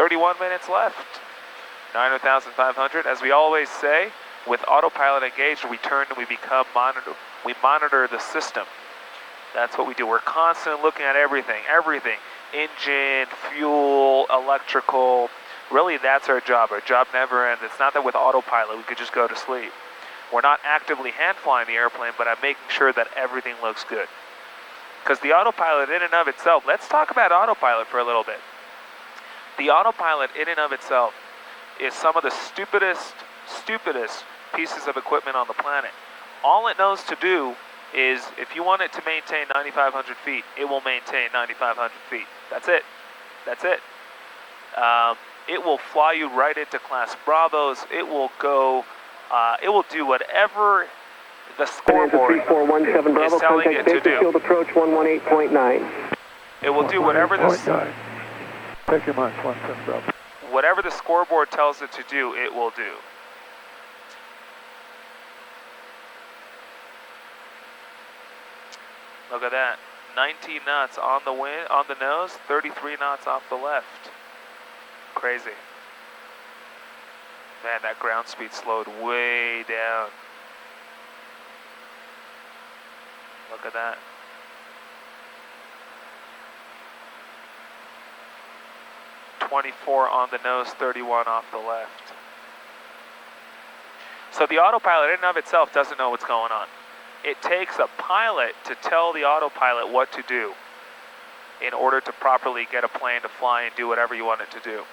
31 minutes left. 9,500. As we always say, with autopilot engaged, we turn and we monitor the system. That's what we do. We're constantly looking at everything. Engine, fuel, electrical. Really, that's our job. Our job never ends. It's not that with autopilot we could just go to sleep. We're not actively hand flying the airplane, but I'm making sure that everything looks good. Because the autopilot in and of itself, let's talk about autopilot for a little bit. The autopilot in and of itself is some of the stupidest pieces of equipment on the planet. All it knows to do is, if you want it to maintain 9,500 feet, it will maintain 9,500 feet. That's it. It will fly you right into class Bravos. It will go, it will do whatever the scoreboard is telling it to do. Field approach 118.9. It will do whatever the Take your mark, 17 Bravo. Whatever the scoreboard tells it to do, it will do. Look at that. 19 knots on the wind, on the nose, 33 knots off the left. Crazy. Man, that ground speed slowed way down. Look at that. .24 on the nose, 31 off the left. So the autopilot in and of itself doesn't know what's going on. It takes a pilot to tell the autopilot what to do in order to properly get a plane to fly and do whatever you want it to do.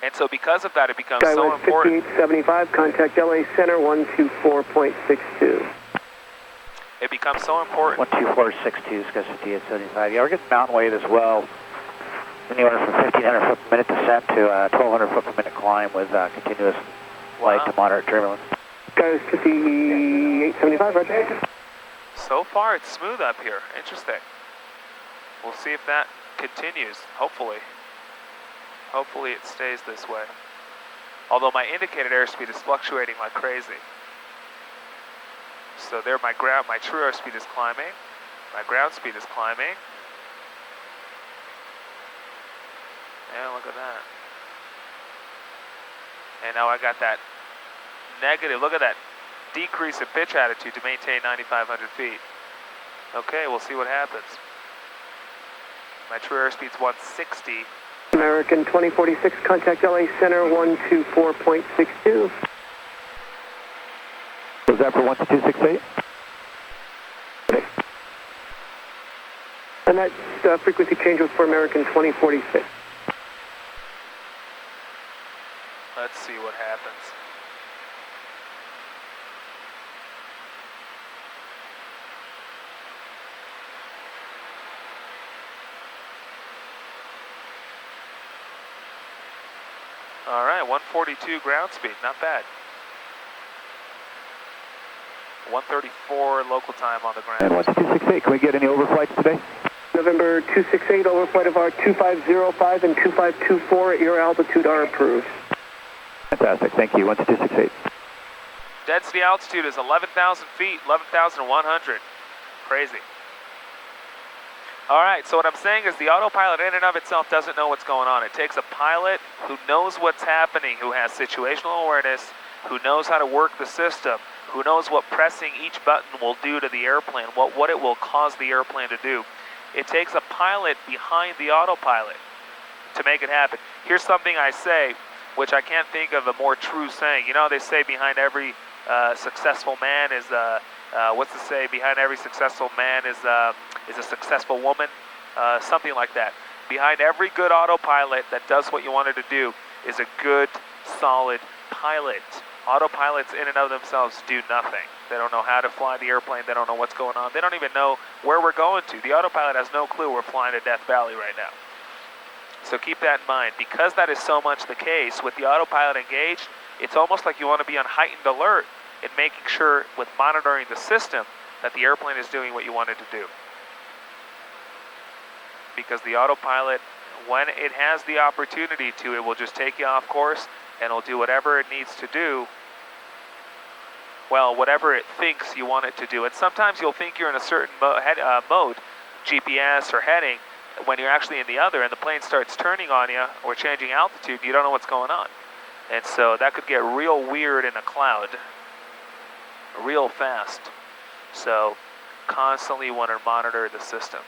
And so because of that, it becomes so important. 5875, contact LA Center 124.62. It becomes so important. 124.62, SCS 5875. Yeah, we're getting mountain weight as well. Anywhere from 1,500 foot per minute descent to 1,200 foot per minute climb with continuous light to moderate turbulence. Guys, 5875, roger. So far, it's smooth up here. Interesting. We'll see if that continues, hopefully. Hopefully it stays this way. Although my indicated airspeed is fluctuating like crazy. So there, my true airspeed is climbing. My ground speed is climbing. Yeah, look at that. And now I got that negative, look at that decrease in pitch attitude to maintain 9,500 feet. Okay, we'll see what happens. My true airspeed's 160. American 2046, contact LA Center 124.62. Was that for 12268? And that frequency change was for American 2046. Let's see what happens. All right, 142 ground speed, not bad. 134 local time on the ground. And 12268, can we get any overflights today? November 268, overflight of our 2505 and 2524 at your altitude are approved. Fantastic, thank you, 12268. Density altitude is 11,000 feet, 11,100. Crazy. All right, so what I'm saying is the autopilot in and of itself doesn't know what's going on. It takes a pilot who knows what's happening, who has situational awareness, who knows how to work the system, who knows what pressing each button will do to the airplane, what it will cause the airplane to do. It takes a pilot behind the autopilot to make it happen. Here's something I say, which I can't think of a more true saying. You know, they say behind every successful man is what's the say? Behind every successful man is a successful woman, something like that. Behind every good autopilot that does what you wanted to do is a good, solid pilot. Autopilots in and of themselves do nothing. They don't know how to fly the airplane. They don't know what's going on. They don't even know where we're going to. The autopilot has no clue we're flying to Death Valley right now. So keep that in mind. Because that is so much the case, with the autopilot engaged, it's almost like you want to be on heightened alert in making sure, with monitoring the system, that the airplane is doing what you want it to do. Because the autopilot, when it has the opportunity to, it will just take you off course and it'll do whatever it needs to do. Well, whatever it thinks you want it to do. And sometimes you'll think you're in a certain mode, GPS or heading, when you're actually in the other and the plane starts turning on you or changing altitude, you don't know what's going on. And so that could get real weird in a cloud, real fast. So constantly want to monitor the system.